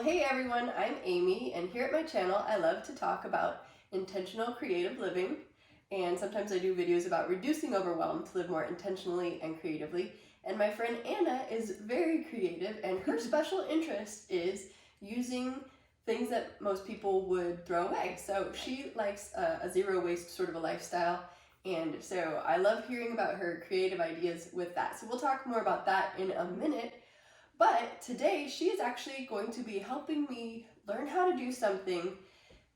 Well, hey everyone, I'm Amy, and here at my channel I love to talk about intentional creative living, and sometimes I do videos about reducing overwhelm to live more intentionally and creatively. And my friend Anna is very creative, and her special interest is using things that most people would throw away. So she likes a zero waste sort of a lifestyle, and so I love hearing about her creative ideas with that. So we'll talk more about that in a minute. But today she is actually going to be helping me learn how to do something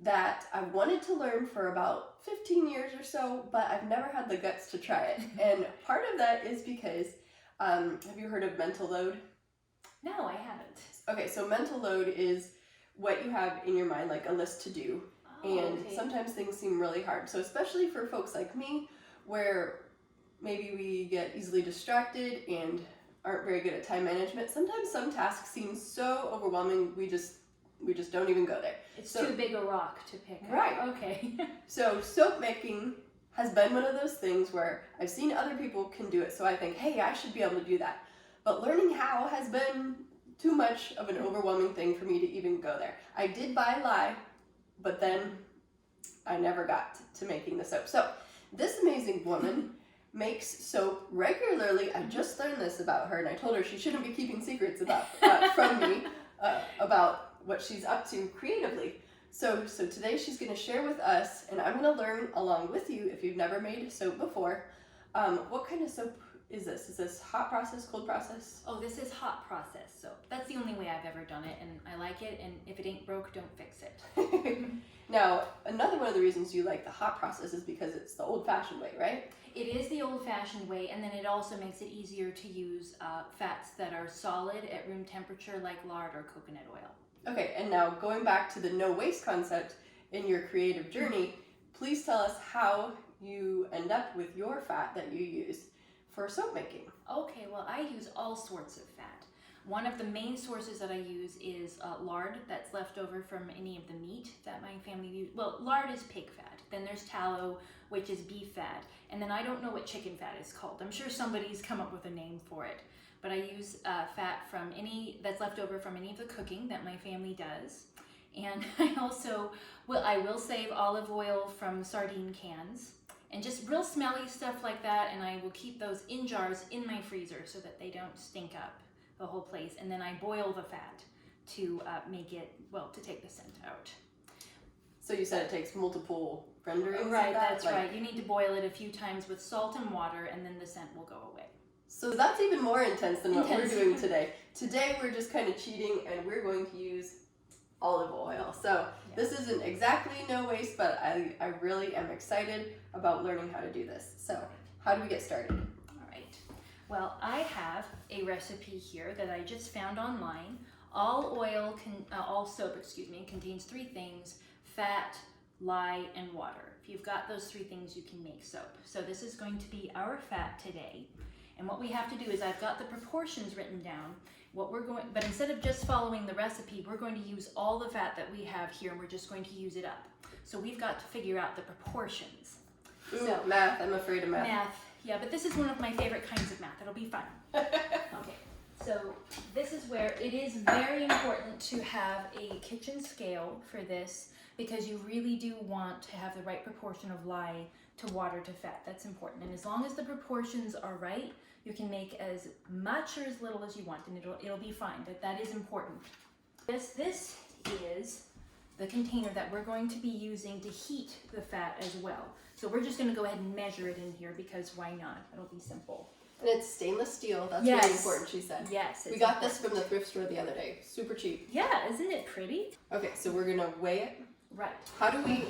that I wanted to learn for about 15 years or so, but I've never had the guts to try it. And part of that is because, have you heard of mental load? No, I haven't. Okay, so mental load is what you have in your mind, like a list to do. And okay. sometimes things seem really hard. So especially for folks like me, where maybe we get easily distracted and aren't very good at time management, sometimes some tasks seem so overwhelming we just don't even go there. It's too big a rock to pick up. Right. Okay. So soap making has been one of those things where I've seen other people can do it, so I think, hey, I should be able to do that. But learning how has been too much of an overwhelming thing for me to even go there. I did buy lye, but then I never got to making the soap. So this amazing woman makes soap regularly. I just learned this about her, and I told her she shouldn't be keeping secrets about from me about what she's up to creatively. So today she's going to share with us, and I'm going to learn along with you if you've never made soap before. What kind of soap is this? Is this hot process, cold process? Oh, this is hot process soap. That's the only way I've ever done it, and I like it, and if it ain't broke, don't fix it. Now, another one of the reasons you like the hot process is because it's the old-fashioned way, right? It is the old-fashioned way, and then it also makes it easier to use fats that are solid at room temperature, like lard or coconut oil. Okay, and now going back to the no waste concept in your creative journey, please tell us how you end up with your fat that you use for soap making. Okay, well, I use all sorts of fat. One of the main sources that I use is lard that's left over from any of the meat that my family uses. Well, lard is pig fat. Then there's tallow, which is beef fat. And then I don't know what chicken fat is called. I'm sure somebody's come up with a name for it. But I use fat from that's left over from any of the cooking that my family does. And I will save olive oil from sardine cans and just real smelly stuff like that. And I will keep those in jars in my freezer so that they don't stink up the whole place. And then I boil the fat to make it, to take the scent out. So you said it takes multiple renderings? Right, that's right. You need to boil it a few times with salt and water, and then the scent will go away. So that's even more intense than what we're doing today. Today we're just kind of cheating, and we're going to use olive oil. So This isn't exactly no waste, but I really am excited about learning how to do this. So how do we get started? All right. Well, I have a recipe here that I just found online. All soap contains three things: fat, lye, and water. If you've got those three things, you can make soap. So this is going to be our fat today. And what we have to do is I've got the proportions written down. But instead of just following the recipe, we're going to use all the fat that we have here, and we're just going to use it up. So we've got to figure out the proportions. Ooh, math, I'm afraid of math. Math, yeah, but this is one of my favorite kinds of math. It'll be fun. Okay, so this is where it is very important to have a kitchen scale for this, because you really do want to have the right proportion of lye to water to fat. That's important. And as long as the proportions are right, you can make as much or as little as you want, and it'll be fine. But that is important. This is the container that we're going to be using to heat the fat as well. So we're just going to go ahead and measure it in here, because why not? It'll be simple. And it's stainless steel. That's Yes. really important, she said. Yes. We got this from the thrift store the other day. Super cheap. Yeah, isn't it pretty? Okay, so we're going to weigh it. Right. How do we,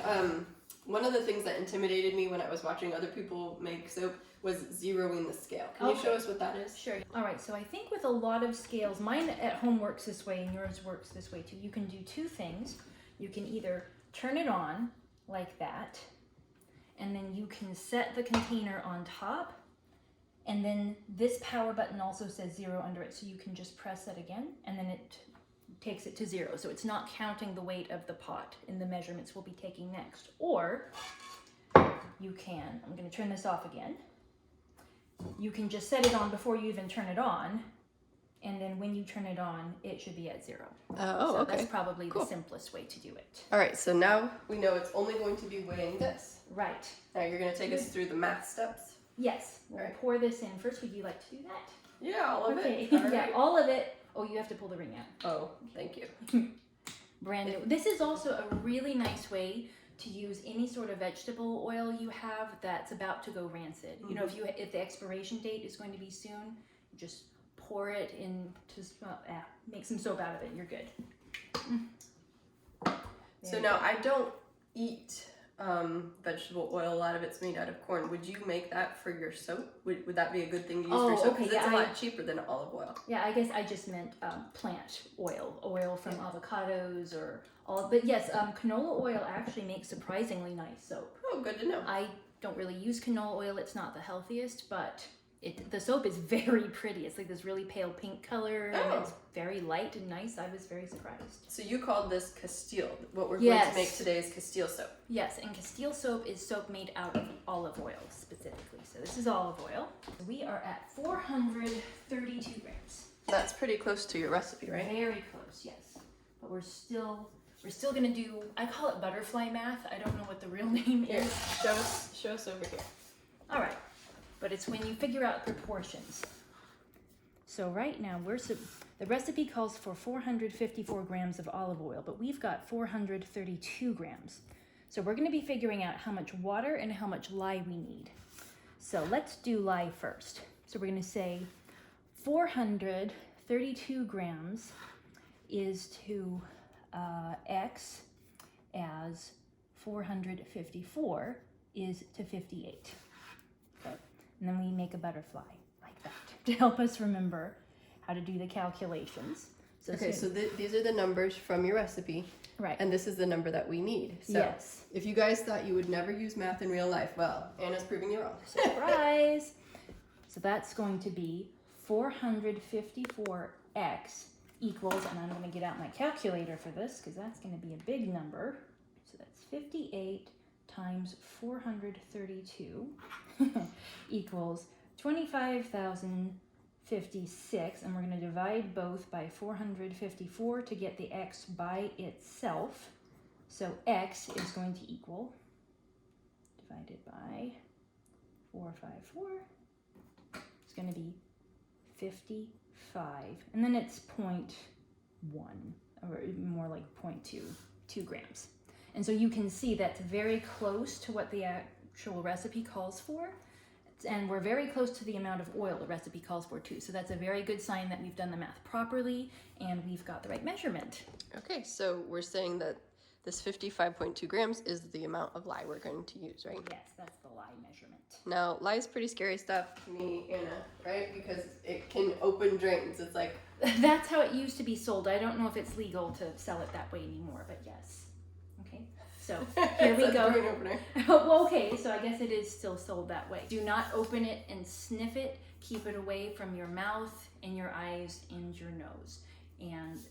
one of the things that intimidated me when I was watching other people make soap was zeroing the scale. Can you show us what that is? Sure. All right, so I think with a lot of scales, mine at home works this way and yours works this way too. You can do two things. You can either turn it on like that, and then you can set the container on top, and then this power button also says 0 under it, so you can just press that again, and then it takes it to 0. So it's not counting the weight of the pot in the measurements we'll be taking next. Or you can, I'm going to turn this off again. You can just set it on before you even turn it on, and then when you turn it on, it should be at 0. Oh, So okay. that's probably Cool. the simplest way to do it. All right, so now we know it's only going to be weighing this. Right. Now you're going to take us through the math steps. Yes. We'll Right. pour this in first. Would you like to do that? Yeah, all of Okay. it. All Yeah, right. all of it. Oh, you have to pull the ring out. Oh, thank you. Brand new. This is also a really nice way to use any sort of vegetable oil you have that's about to go rancid. You know, if the expiration date is going to be soon, just pour it in to make some soap out of it. You're good. So now I don't eat vegetable oil. A lot of it's made out of corn. Would you make that for your soap? Would that be a good thing to use for your soap? okay, 'Cause it's a lot cheaper than olive oil. Yeah, I guess I just meant plant oil from avocados or all. But yes, canola oil actually makes surprisingly nice soap. Oh, good to know. I don't really use canola oil. It's not the healthiest, but the soap is very pretty. It's like this really pale pink color, and it's very light and nice. I was very surprised. So you called this Castile. What we're going Yes. to make today is Castile soap. Yes, and Castile soap is soap made out of olive oil specifically. So this is olive oil. We are at 432 grams. That's pretty close to your recipe, right? Very close, yes. But we're still gonna do. I call it butterfly math. I don't know what the real name Here, is. show us over here. All right, but it's when you figure out proportions. So right now the recipe calls for 454 grams of olive oil, but we've got 432 grams. So we're going to be figuring out how much water and how much lye we need. So let's do lye first. So we're going to say 432 grams is to X as 454 is to 58. Okay. And then we make a butterfly like that to help us remember how to do the calculations. So Okay, so these are the numbers from your recipe, right. and this is the number that we need. So Yes. if you guys thought you would never use math in real life, well, Anna's proving you wrong. Surprise! So that's going to be 454x equals, and I'm going to get out my calculator for this because that's going to be a big number. So that's 58 times 432 equals 25,056, and we're going to divide both by 454 to get the x by itself. So x is going to equal, divided by 454, it's going to be 55, and then it's 0.1, or more like 2 grams. And so you can see that's very close to what the actual recipe calls for, and we're very close to the amount of oil the recipe calls for too. So that's a very good sign that we've done the math properly and we've got the right measurement. Okay, so we're saying that this 55.2 grams is the amount of lye we're going to use, right? Yes, that's the lye measurement. Now, lye is pretty scary stuff to me, Anna, right? Because it can open drains. It's like, That's how it used to be sold. I don't know if it's legal to sell it that way anymore, but yes. Okay, so here we it's a go. drain opener. Well, okay, so I guess it is still sold that way. Do not open it and sniff it. Keep it away from your mouth and your eyes and your nose.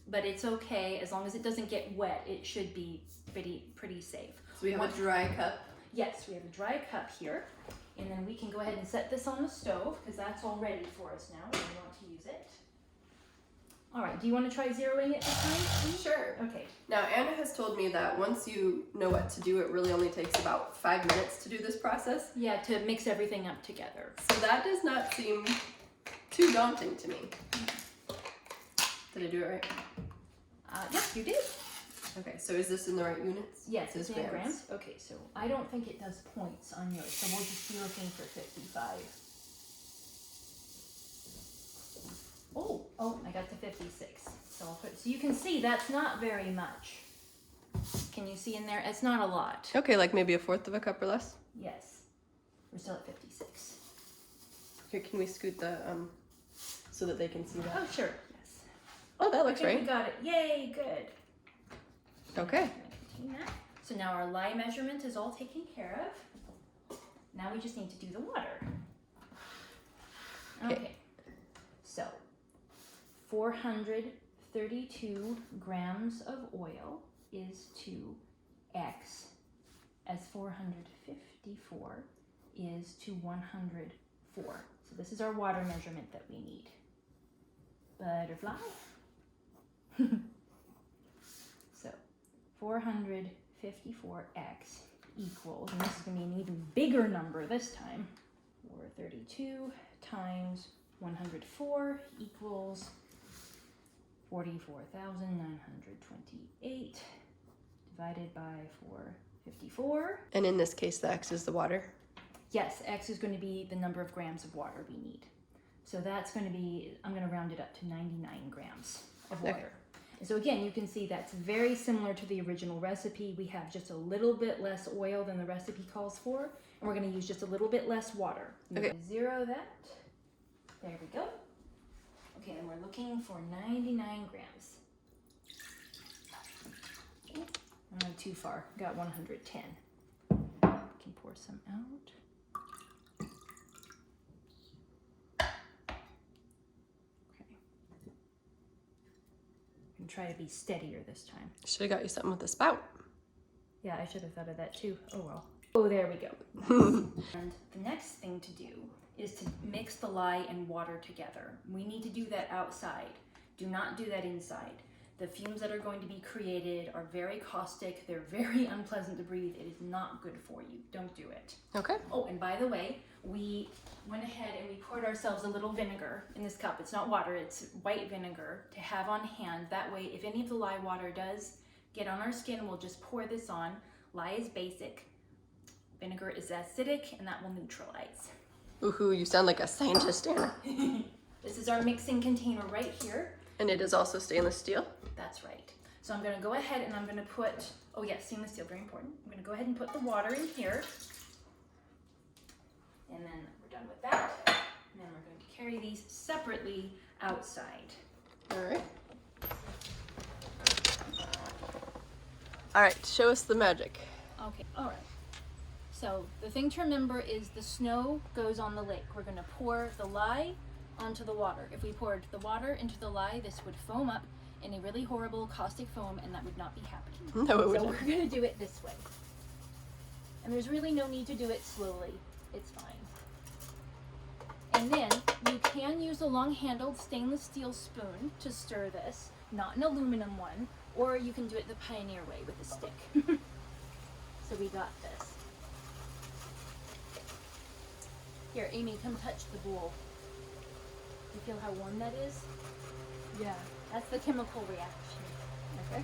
But it's okay as long as it doesn't get wet. It should be pretty safe. So we have a dry cup. Yes, we have a dry cup here, and then we can go ahead and set this on the stove because that's all ready for us now. We want to use it. All right, do you want to try zeroing it this time? Sure. Okay. Now, Anna has told me that once you know what to do, it really only takes about 5 minutes to do this process. Yeah, to mix everything up together. So that does not seem too daunting to me. Did I do it right? Yes, you did. Okay, so is this in the right units? Yes, It it's says in grams. Okay, so I don't think it does points on yours, so we'll just be looking for 55. Oh, I got to 56. So you can see that's not very much. Can you see in there? It's not a lot. Okay, like maybe a fourth of a cup or less. Yes, we're still at 56. Here, can we scoot the so that they can see that? Oh, sure. Yes. Oh, that looks Okay, right. we got it. Yay, good. Okay. I'm gonna continue that. So now our lye measurement is all taken care of. Now we just need to do the water. Okay. So 432 grams of oil is to X as 454 is to 104. So this is our water measurement that we need. butterfly. So 454x equals, and this is going to be an even bigger number this time, 432 times 104 equals 44,928 divided by 454. And in this case, the x is the water. Yes, x is going to be the number of grams of water we need. So that's going to be, I'm going to round it up to 99 grams of water. Okay. So again, you can see that's very similar to the original recipe. We have just a little bit less oil than the recipe calls for, and we're going to use just a little bit less water. Okay. Zero that. There we go. Okay, and we're looking for 99 grams. Okay. I went too far. Got 110. We can pour some out. And try to be steadier this time. Should have got you something with a spout. Yeah, I should have thought of that too. Oh well. Oh, there we go. And the next thing to do is to mix the lye and water together. We need to do that outside. Do not do that inside. The fumes that are going to be created are very caustic. They're very unpleasant to breathe. It is not good for you. Don't do it. Okay. Oh, and by the way, we went ahead and we poured ourselves a little vinegar in this cup. It's not water, it's white vinegar to have on hand. That way, if any of the lye water does get on our skin, we'll just pour this on. Lye is basic. Vinegar is acidic, and that will neutralize. Woohoo, you sound like a scientist, Anna. This is our mixing container right here. And it is also stainless steel. That's right. So I'm going to go ahead and I'm going to put, oh yes, stainless steel, very important. I'm going to go ahead and put the water in here. And then we're done with that. And then we're going to carry these separately outside. All right. All right, show us the magic. Okay, all right. So the thing to remember is the snow goes on the lake. We're going to pour the lye onto the water. If we poured the water into the lye, this would foam up in a really horrible caustic foam, and that would not be happening. No, it So wouldn't. we're going to do it this way. And there's really no need to do it slowly. It's fine. And then you can use a long-handled stainless steel spoon to stir this, not an aluminum one, or you can do it the Pioneer way with a stick. So we got this. Here, Amy, come touch the bowl. You feel how warm that is? Yeah, that's the chemical reaction. Okay.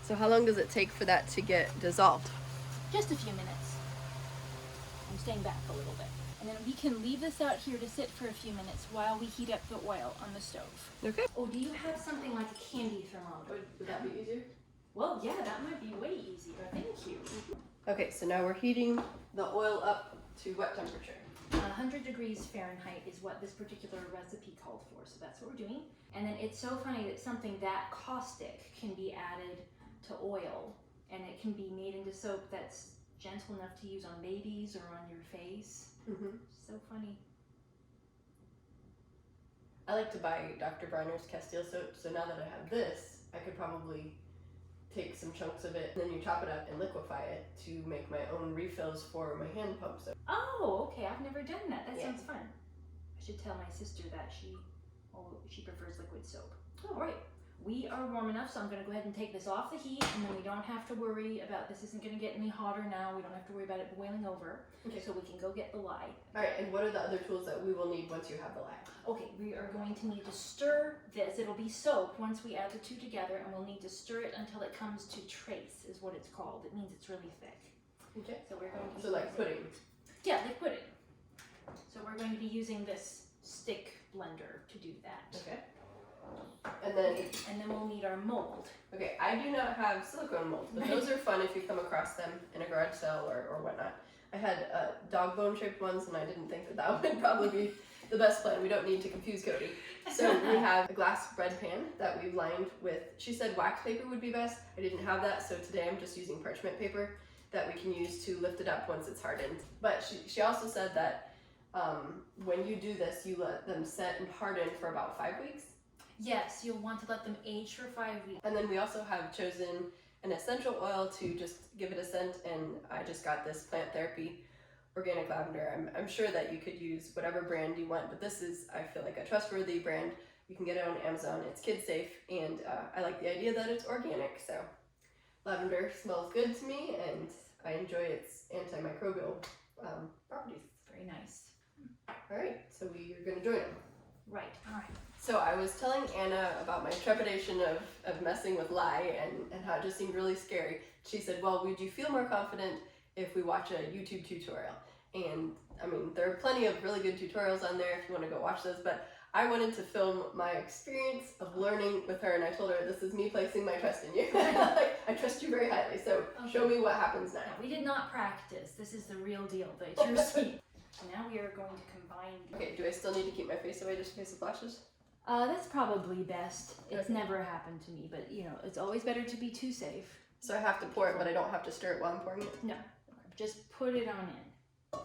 So how long does it take for that to get dissolved? Just a few minutes. I'm staying back a little bit. And then we can leave this out here to sit for a few minutes while we heat up the oil on the stove. Okay. Oh, do you have something like a candy thermometer? Would that be easier? Well, yeah, that might be way easier. Thank you. Okay, so now we're heating the oil up to what temperature? 100 degrees Fahrenheit is what this particular recipe called for, so that's what we're doing. And then it's so funny that something that caustic can be added to oil, and it can be made into soap that's gentle enough to use on babies or on your face. Mm-hmm. So funny. I like to buy Dr. Bronner's Castile soap, so now that I have this, I could probably take some chunks of it, and then you chop it up and liquefy it to make my own refills for my hand pump soap. Oh, okay. I've never done that. That Yeah. sounds fun. I should tell my sister that she prefers liquid soap. All right. We are warm enough, so I'm going to go ahead and take this off the heat, and then we don't have to worry about this isn't going to get any hotter now. We don't have to worry about it boiling over. Okay. So we can go get the lye. All right, and what are the other tools that we will need once you have the lye? Okay, we are going to need to stir this. It'll be soap once we add the two together, and we'll need to stir it until it comes to trace, is what it's called. It means it's really thick. Okay. So we're going to So like pudding. Yeah, like pudding. So we're going to be using this stick blender to do that. Okay. And then, And then we'll need our mold. okay, I do not have silicone molds, but those are fun if you come across them in a garage sale or whatnot. I had dog bone shaped ones, and I didn't think that that would probably be the best plan. We don't need to confuse Cody. So we have a glass bread pan that we've lined with, she said wax paper would be best. I didn't have that, so today I'm just using parchment paper that we can use to lift it up once it's hardened. But she also said that when you do this, you let them set and harden for about 5 weeks. Yes, you'll want to let them age for 5 weeks. And then we also have chosen an essential oil to just give it a scent, and I just got this Plant Therapy Organic Lavender. I'm sure that you could use whatever brand you want, but this is, I feel like, a trustworthy brand You can get it on Amazon. It's kid safe, and I like the idea that it's organic. So lavender smells good to me, and I enjoy its antimicrobial properties. Very nice. All right, so we are going to join them. Right. All right. So I was telling Anna about my trepidation of messing with lye and how it just seemed really scary. She said, well, would you feel more confident if we watch a YouTube tutorial? And I mean, there are plenty of really good tutorials on there if you want to go watch those, but I wanted to film my experience of learning with her, and I told her, this is me placing my trust in you. Like, I trust you very highly, so show me what happens now. We did not practice. This is the real deal, but it's your seat. Now we are going to combine. Okay, do I still need to keep my face away just in case it flashes? That's probably best. It's Okay. never happened to me, but you know, it's always better to be too safe. So I have to pour it, but I don't have to stir it while I'm pouring it? No, just put it on in.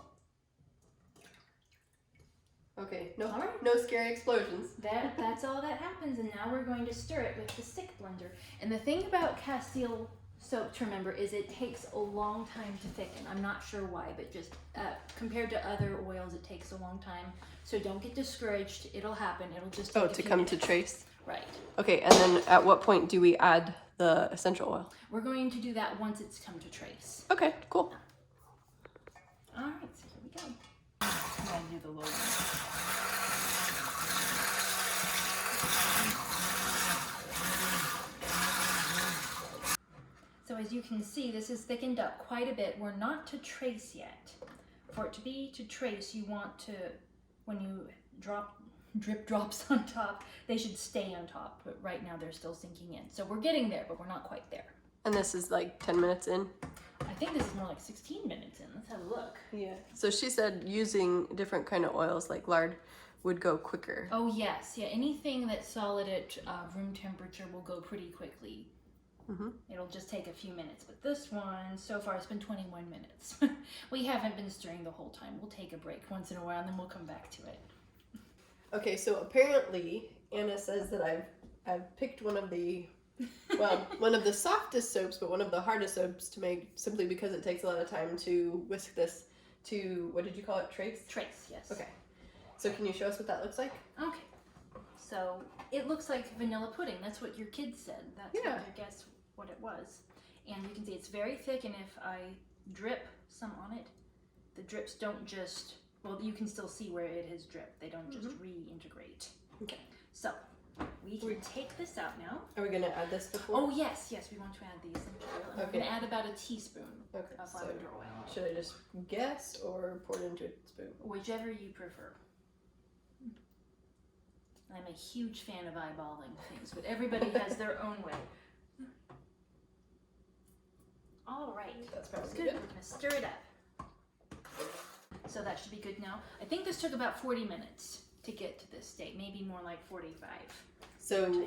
Okay, no, All right. no scary explosions. That's all that happens, and now we're going to stir it with the stick blender. And the thing about Castile soap to remember is it takes a long time to thicken. I'm not sure why, but just compared to other oils, it takes a long time. So don't get discouraged. It'll happen. It'll just take Oh, a to few come to minutes. trace? Right. Okay, and then at what point do we add the essential oil? We're going to do that once it's come to trace. Okay, cool. All right, so here we go. I'm going to do the low one. So as you can see, this is thickened up quite a bit. We're not to trace yet. For it to be to trace, you want to, when you drip drops on top, they should stay on top. But right now they're still sinking in. So we're getting there, but we're not quite there. And this is like 10 minutes in? I think this is more like 16 minutes in. Let's have a look. Yeah. So she said using different kind of oils like lard would go quicker. Oh yes, yeah. Anything that's solid at room temperature will go pretty quickly. Mm-hmm. It'll just take a few minutes, but this one, so far, it's been 21 minutes. We haven't been stirring the whole time. We'll take a break once in a while, and then we'll come back to it. Okay, so apparently Anna says that I've picked one of the, well, one of the softest soaps, but one of the hardest soaps to make, simply because it takes a lot of time to whisk this to, what did you call it, trace? Trace, yes. Okay. So can you show us what that looks like? Okay. So it looks like vanilla pudding. That's what your kids said. That's Yeah. what I guess what it was. And you can see it's very thick, and if I drip some on it, the drips don't just, well, you can still see where it has dripped. They don't just reintegrate. Okay. So we can take this out now. Are we going to add this before? Oh yes, we want to add the essential oil. And Okay. We're going to add about a teaspoon Okay, of so lavender oil. should I just guess or pour it into a spoon? Whichever you prefer. I'm a huge fan of eyeballing things, but everybody has their own way. All right, That's that's probably good. good. We're going to stir it up. So that should be good now. I think this took about 40 minutes to get to this state, maybe more like 45. So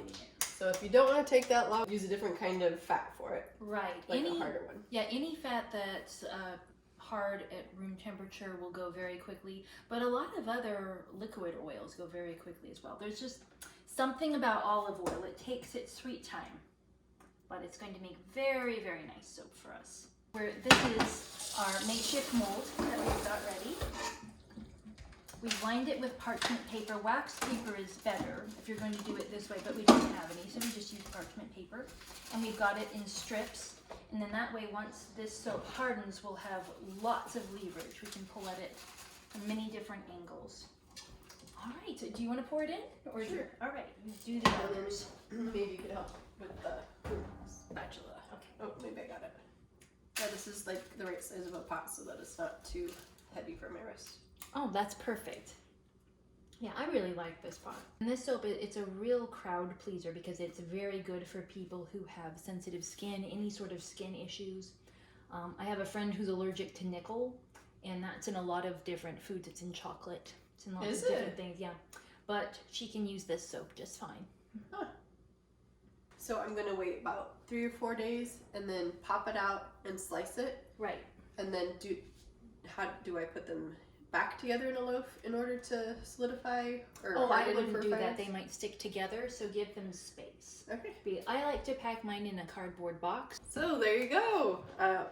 if you don't want to take that long, use a different kind of fat for it, Right. like a harder one. Yeah, any fat that's hard at room temperature will go very quickly, but a lot of other liquid oils go very quickly as well. There's just something about olive oil. It takes its sweet time, but it's going to make very, very nice soap for us. This is our makeshift mold that we've got ready. We've lined it with parchment paper. Wax paper is better if you're going to do it this way, but we don't have any, so we just use parchment paper. And we've got it in strips, and then that way, once this soap hardens, we'll have lots of leverage. We can pull at it from many different angles. All right, so do you want to pour it in? Or Sure. all right, you do the others. Maybe you could help with the spatula. Okay. Oh, maybe I got it. Yeah, this is like the right size of a pot so that it's not too heavy for my wrist. Oh, that's perfect. Yeah, I really like this pot. And this soap, it's a real crowd pleaser because it's very good for people who have sensitive skin, any sort of skin issues. I have a friend who's allergic to nickel, and that's in a lot of different foods. It's in chocolate. It's in lots of different things, yeah. But she can use this soap just fine. Huh. So I'm gonna wait about 3 or 4 days and then pop it out and slice it. Right. And then how do I put them back together in a loaf in order to solidify or Oh, I harden wouldn't for do that. fines? They might stick together, so give them space. Okay. I like to pack mine in a cardboard box. So there you go.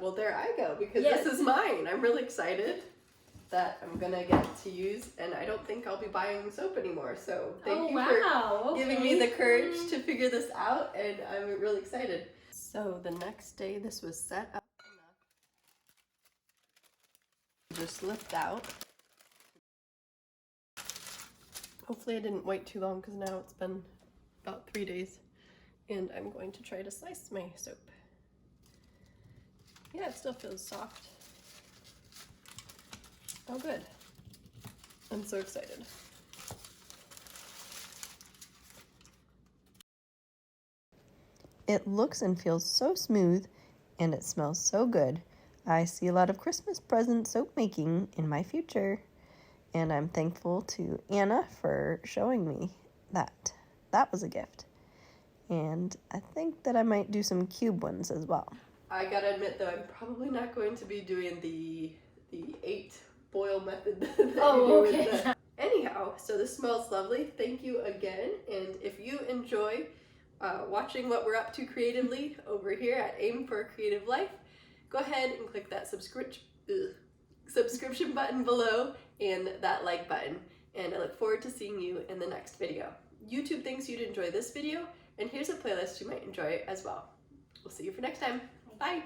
Well, there I go because Yes. this is mine. I'm really excited. that I'm gonna get to use, and I don't think I'll be buying soap anymore. So thank you wow. for giving me the courage to figure this out, and I'm really excited. So the next day this was set up enough. Just lift out. Hopefully I didn't wait too long because now it's been about 3 days, and I'm going to try to slice my soap. Yeah, it still feels soft. Oh good. I'm so excited. It looks and feels so smooth, and it smells so good. I see a lot of Christmas present soap making in my future, and I'm thankful to Anna for showing me that. That was a gift. And I think that I might do some cube ones as well. I gotta admit though, I'm probably not going to be doing the 8 boil method that you do with the... Anyhow, so this smells lovely. Thank you again, and if you enjoy watching what we're up to creatively over here at Aim for a Creative Life, go ahead and click that subscription button below and that like button, and I look forward to seeing you in the next video. YouTube thinks you'd enjoy this video, and here's a playlist you might enjoy as well. We'll see you for next time. Bye!